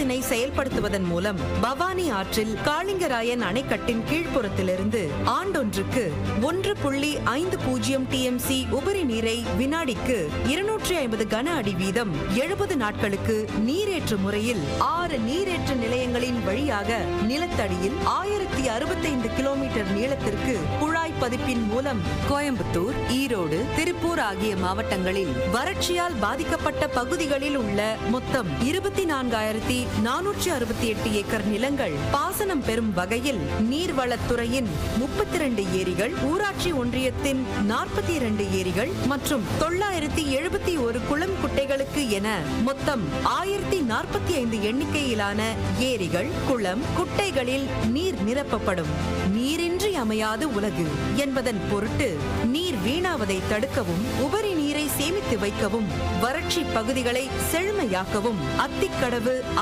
திட்டத்தினை செயல்படுத்துவதன் மூலம் பவானி ஆற்றில் காளிங்கராயன் அணைக்கட்டின் கீழ்ப்புறத்திலிருந்து ஆண்டொன்றுக்கு 1.50 TMC உபரி நீரை வினாடிக்கு 250 கன அடி வீதம் 70 நாட்களுக்கு நீரேற்று முறையில் 6 நீரேற்று நிலையங்களின் வழியாக நிலத்தடியில் 1065 கிலோமீட்டர் நீளத்திற்கு குழாய் பதிப்பின் மூலம் கோயம்புத்தூர், ஈரோடு, திருப்பூர் ஆகிய மாவட்டங்களில் வறட்சியால் பாதிக்கப்பட்ட பகுதிகளில் உள்ள மொத்தம் 24,468 ஏக்கர் நிலங்கள் பாசனம் பெறும் வகையில் நீர்வளத்துறையின் 32 ஏரிகள், ஊராட்சி ஒன்றியத்தின் 42 ஏரிகள் மற்றும் 971 குளம் குட்டைகளுக்கு என மொத்தம் 1045 எண்ணிக்கையிலான ஏரிகள், குளம், குட்டைகளில் நீர் நிரப்பப்படும். நீரின்றி அமையாது உலகு என்பதன் பொருட்டு நீர் வீணாவதை தடுக்கவும், உபரி நீரை சேமித்து வைக்கவும், வறட்சி பகுதிகளை செழுமையாக்கவும் அத்திக்கடவு